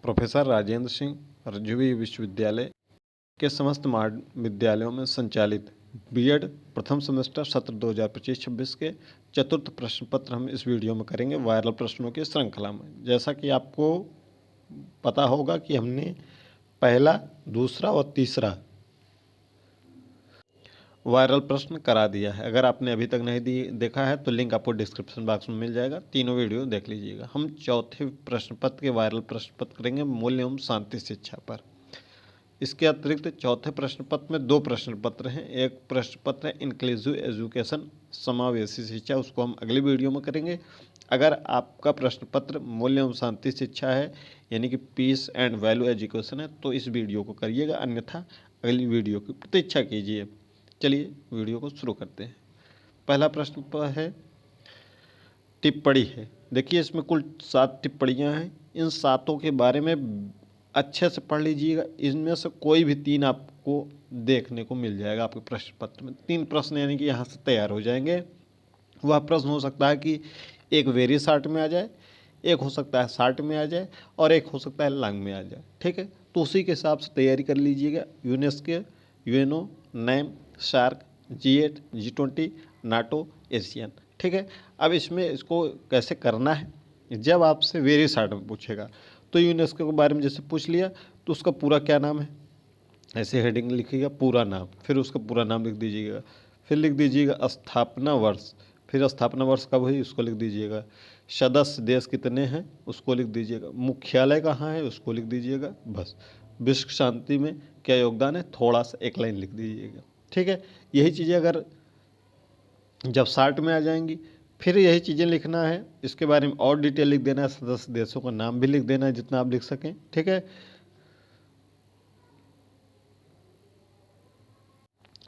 Professor Rajendra Singh रज्जुवी विश्वविद्यालय के समस्त महाविद्यालयों में संचालित बीएड प्रथम सेमेस्टर सत्र 2025-26 के चतुर्थ प्रश्न पत्र हम इस वीडियो में करेंगे वायरल प्रश्नों की श्रृंखला में। जैसा कि आपको पता होगा कि हमने पहला, दूसरा और तीसरा वायरल प्रश्न करा दिया है। अगर आपने अभी तक नहीं देखा है तो लिंक आपको डिस्क्रिप्शन बॉक्स में मिल जाएगा, तीनों वीडियो देख लीजिएगा। हम चौथे प्रश्न पत्र के वायरल प्रश्न पत्र करेंगे मूल्य एवं शांति शिक्षा पर। इसके अतिरिक्त चौथे प्रश्न पत्र में दो प्रश्न पत्र हैं। एक प्रश्न पत्र है इंक्लूसिव एजुकेशन, समावेशी शिक्षा, उसको हम अगली वीडियो में करेंगे। अगर आपका प्रश्न पत्र मूल्य एवं शांति शिक्षा है यानी कि पीस एंड वैल्यू एजुकेशन है तो इस वीडियो को करिएगा, अन्यथा अगली वीडियो की प्रतीक्षा कीजिए। चलिए वीडियो को शुरू करते हैं। पहला प्रश्न है टिप्पणी है। देखिए इसमें कुल 7 टिप्पणियाँ हैं। इन 7 के बारे में अच्छे से पढ़ लीजिएगा। इनमें से कोई भी 3 आपको देखने को मिल जाएगा आपके प्रश्न पत्र में। 3 प्रश्न यानी कि यहाँ से तैयार हो जाएंगे। वह प्रश्न हो सकता है कि एक वेरी शॉर्ट में आ जाए, एक हो सकता है शॉर्ट में आ जाए और एक हो सकता है लॉन्ग में आ जाए। ठीक है, तो उसी के हिसाब से तैयारी कर लीजिएगा। UNESCO, UNO, NAM, SAARC, G8, G20, NATO, ASEAN. ठीक है, अब इसमें इसको कैसे करना है, जब आपसे वेरी शॉर्ट में पूछेगा तो यूनेस्को के बारे में जैसे पूछ लिया तो उसका पूरा क्या नाम है, ऐसे हेडिंग लिखिएगा पूरा नाम, फिर उसका पूरा नाम लिख दीजिएगा, फिर लिख दीजिएगा स्थापना वर्ष, फिर स्थापना वर्ष कब हुई उसको लिख दीजिएगा, सदस्य देश कितने हैं उसको लिख दीजिएगा, मुख्यालय कहाँ है उसको लिख दीजिएगा। बस विश्व शांति में क्या योगदान है थोड़ा सा एक लाइन लिख दीजिएगा। ठीक है, यही चीज़ें अगर जब शॉर्ट में आ जाएंगी फिर यही चीज़ें लिखना है। इसके बारे में और डिटेल लिख देना है, सदस्य देशों का नाम भी लिख देना है जितना आप लिख सकें। ठीक है,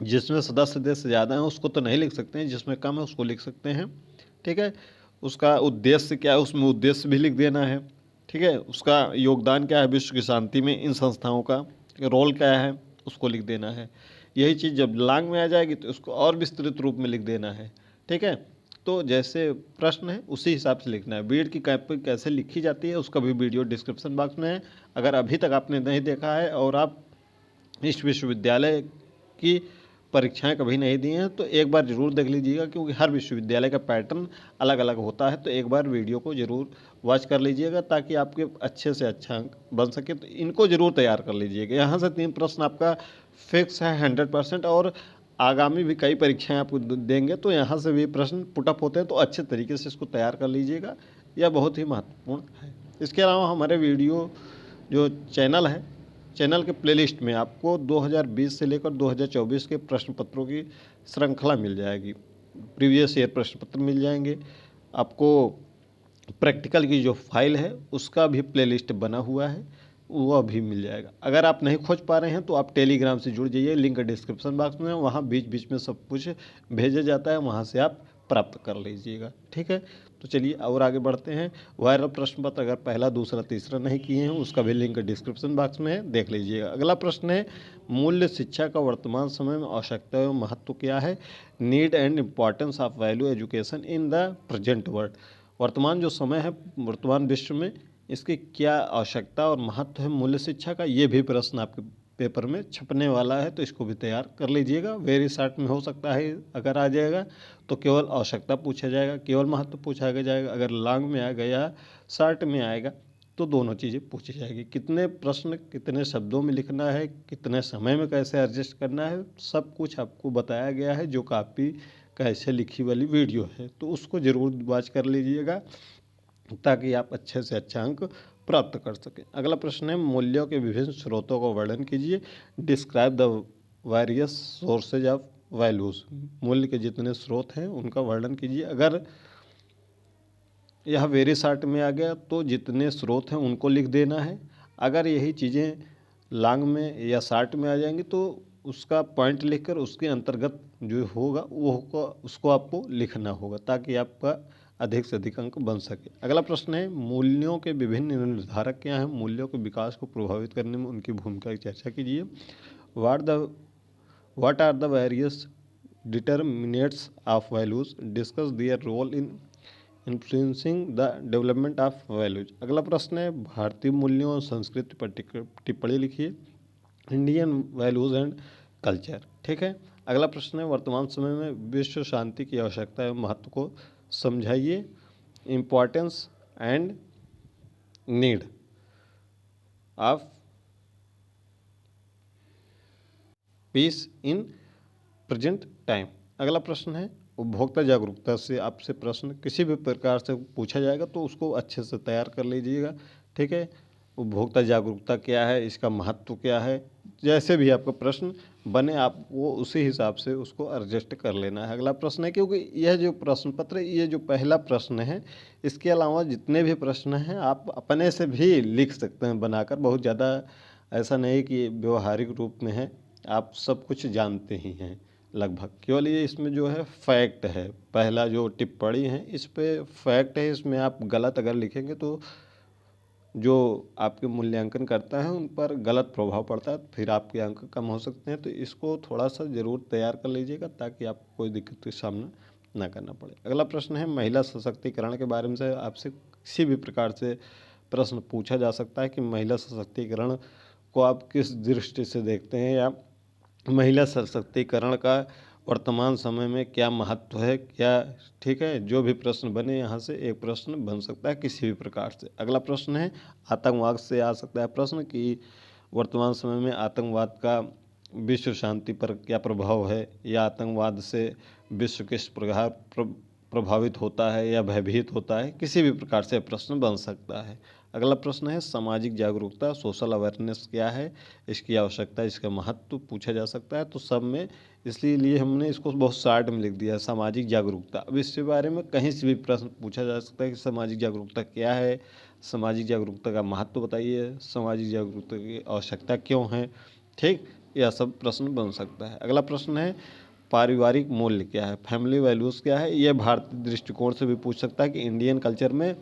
जिसमें सदस्य देश ज़्यादा हैं उसको तो नहीं लिख सकते हैं, जिसमें कम है उसको लिख सकते हैं। ठीक है, उसका उद्देश्य क्या है उसमें उद्देश्य भी लिख देना है। ठीक है, उसका योगदान क्या है विश्व की शांति में, इन संस्थाओं का रोल क्या है उसको लिख देना है। यही चीज़ जब लॉन्ग में आ जाएगी तो उसको और विस्तृत रूप में लिख देना है। ठीक है, तो जैसे प्रश्न है उसी हिसाब से लिखना है। बीएड की कैप कैसे लिखी जाती है उसका भी वीडियो डिस्क्रिप्शन बॉक्स में है। अगर अभी तक आपने नहीं देखा है और आप इस विश्वविद्यालय की परीक्षाएं कभी नहीं दी हैं तो एक बार ज़रूर देख लीजिएगा, क्योंकि हर विश्वविद्यालय का पैटर्न अलग अलग होता है। तो एक बार वीडियो को ज़रूर वॉच कर लीजिएगा ताकि आपके अच्छे से अच्छा अंक बन सके। तो इनको ज़रूर तैयार कर लीजिएगा। यहाँ से 3 प्रश्न आपका फिक्स है 100%, और आगामी भी कई परीक्षाएँ आपको देंगे तो यहाँ से भी प्रश्न पुटअप होते हैं, तो अच्छे तरीके से इसको तैयार कर लीजिएगा। यह बहुत ही महत्वपूर्ण है। इसके अलावा हमारे वीडियो जो चैनल है, चैनल के प्लेलिस्ट में आपको 2020 से लेकर 2024 के प्रश्न पत्रों की श्रृंखला मिल जाएगी। प्रीवियस ईयर प्रश्न पत्र मिल जाएंगे आपको। प्रैक्टिकल की जो फाइल है उसका भी प्लेलिस्ट बना हुआ है, वह भी मिल जाएगा। अगर आप नहीं खोज पा रहे हैं तो आप टेलीग्राम से जुड़ जाइए, लिंक डिस्क्रिप्शन बॉक्स में, वहाँ बीच बीच में सब कुछ भेजा जाता है, वहाँ से आप प्राप्त कर लीजिएगा। ठीक है, तो चलिए और आगे बढ़ते हैं। वायरल प्रश्न पत्र अगर पहला, दूसरा, तीसरा नहीं किए हैं उसका भी लिंक डिस्क्रिप्शन बॉक्स में है, देख लीजिएगा। अगला प्रश्न है मूल्य शिक्षा का वर्तमान समय में आवश्यकता एवं महत्व क्या है, need and importance of value education in the present world. वर्तमान जो समय है, वर्तमान विश्व में इसकी क्या आवश्यकता और महत्व है मूल्य शिक्षा का, ये भी प्रश्न आपके पेपर में छपने वाला है, तो इसको भी तैयार कर लीजिएगा। वेरी शॉर्ट में हो सकता है अगर आ जाएगा तो केवल आवश्यकता पूछा जाएगा, केवल महत्व पूछा जाएगा। अगर लॉन्ग में आ गया, शॉर्ट में आएगा तो दोनों चीज़ें पूछी जाएगी। कितने प्रश्न कितने शब्दों में लिखना है, कितने समय में कैसे एडजस्ट करना है, सब कुछ आपको बताया गया है, जो काफ़ी कैसे लिखी वाली वीडियो है, तो उसको ज़रूर वॉच कर लीजिएगा ताकि आप अच्छे से अच्छा अंक प्राप्त कर सकें। अगला प्रश्न है मूल्यों के विभिन्न स्रोतों का वर्णन कीजिए, describe the various sources of values. मूल्य के जितने स्रोत हैं उनका वर्णन कीजिए। अगर यह वेरी शॉर्ट में आ गया तो जितने स्रोत हैं उनको लिख देना है। अगर यही चीज़ें लॉन्ग में या शॉर्ट में आ जाएंगी तो उसका पॉइंट लिखकर उसके अंतर्गत जो होगा वो उसको आपको लिखना होगा ताकि आपका अधिक से अधिक अंक बन सके। अगला प्रश्न है मूल्यों के विभिन्न निर्धारक क्या हैं, मूल्यों के विकास को प्रभावित करने में उनकी भूमिका की चर्चा कीजिए। What are the various determinants of values, discuss their role in influencing the development of values. अगला प्रश्न है भारतीय मूल्यों और संस्कृति पर टिप्पणी लिखिए। Indian values and culture. ठीक है। अगला प्रश्न है वर्तमान समय में विश्व शांति की आवश्यकता एवं महत्व को समझाइए। Importance and need of peace in present time. अगला प्रश्न है उपभोक्ता जागरूकता से आपसे प्रश्न किसी भी प्रकार से पूछा जाएगा तो उसको अच्छे से तैयार कर लीजिएगा। ठीक है। उपभोक्ता जागरूकता क्या है, इसका महत्व क्या है, जैसे भी आपका प्रश्न बने आप वो उसी हिसाब से उसको एडजस्ट कर लेना है। अगला प्रश्न है क्योंकि यह जो प्रश्न पत्र ये जो पहला प्रश्न है, इसके अलावा जितने भी प्रश्न हैं आप अपने से भी लिख सकते हैं बनाकर। बहुत ज़्यादा ऐसा नहीं कि व्यवहारिक रूप में है, आप सब कुछ जानते ही हैं लगभग। केवल ये इसमें जो है फैक्ट है, पहला जो टिप्पणी है इस पे फैक्ट है, इसमें आप गलत अगर लिखेंगे तो जो आपके मूल्यांकन करता है उन पर गलत प्रभाव पड़ता है, फिर आपके अंक कम हो सकते हैं। तो इसको थोड़ा सा ज़रूर तैयार कर लीजिएगा ताकि आपको कोई दिक्कत का सामना ना करना पड़े। अगला प्रश्न है महिला सशक्तिकरण के बारे में से आपसे किसी भी प्रकार से प्रश्न पूछा जा सकता है कि महिला सशक्तिकरण को आप किस दृष्टि से देखते हैं, या महिला सशक्तिकरण का वर्तमान समय में क्या महत्व है क्या। ठीक है। जो भी प्रश्न बने यहाँ से एक प्रश्न बन सकता है किसी भी प्रकार से। अगला प्रश्न है आतंकवाद से आ सकता है प्रश्न कि वर्तमान समय में आतंकवाद का विश्व शांति पर क्या प्रभाव है, या आतंकवाद से विश्व किस प्रकार प्रभावित होता है या भयभीत होता है, किसी भी प्रकार से प्रश्न बन सकता है। अगला प्रश्न है सामाजिक जागरूकता सोशल अवेयरनेस क्या है, इसकी आवश्यकता इसका महत्व पूछा जा सकता है। तो सब में इसलिए हमने इसको बहुत शार्ट में लिख दिया है सामाजिक जागरूकता। अब इसके बारे में कहीं से भी प्रश्न पूछा जा सकता है कि सामाजिक जागरूकता क्या है, सामाजिक जागरूकता का महत्व बताइए, सामाजिक जागरूकता की आवश्यकता क्यों है। ठीक, यह सब प्रश्न बन सकता है। अगला प्रश्न है पारिवारिक मूल्य क्या है, फैमिली वैल्यूज़ क्या है। यह भारतीय दृष्टिकोण से भी पूछ सकता है कि इंडियन कल्चर में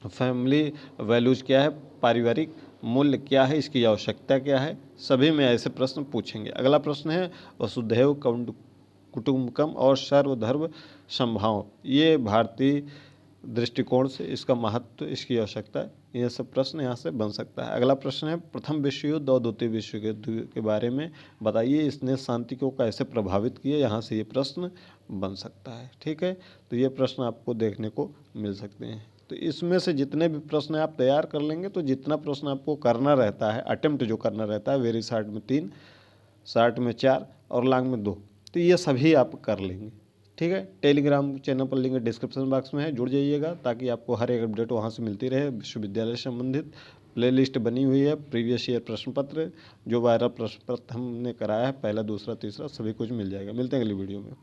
फैमिली वैल्यूज़ क्या है, पारिवारिक मूल्य क्या है, इसकी आवश्यकता क्या है। सभी में ऐसे प्रश्न पूछेंगे। अगला प्रश्न है वसुधैव कुटुंबकम और सर्वधर्म समभाव। ये भारतीय दृष्टिकोण से इसका महत्व, इसकी आवश्यकता, ये सब प्रश्न यहाँ से बन सकता है। अगला प्रश्न है प्रथम विश्व युद्ध और द्वितीय विश्व युद्ध के बारे में बताइए, इसने शांति को कैसे प्रभावित किया। यहाँ से ये प्रश्न बन सकता है। ठीक है। तो ये प्रश्न आपको देखने को मिल सकते हैं। तो इसमें से जितने भी प्रश्न आप तैयार कर लेंगे तो जितना प्रश्न आपको करना रहता है, अटेम्प्ट जो करना रहता है, वेरी शॉर्ट में 3, शॉर्ट में 4 और लॉन्ग में 2, तो ये सभी आप कर लेंगे। ठीक है। टेलीग्राम चैनल पर लिंक डिस्क्रिप्शन बॉक्स में है, जुड़ जाइएगा ताकि आपको हर एक अपडेट वहाँ से मिलती रहे। विश्वविद्यालय से संबंधित प्लेलिस्ट बनी हुई है, प्रीवियस ईयर प्रश्न पत्र, जो 12 प्रश्न पत्र हमने कराया है, पहला दूसरा तीसरा सभी कुछ मिल जाएगा। मिलते हैं अगली वीडियो में।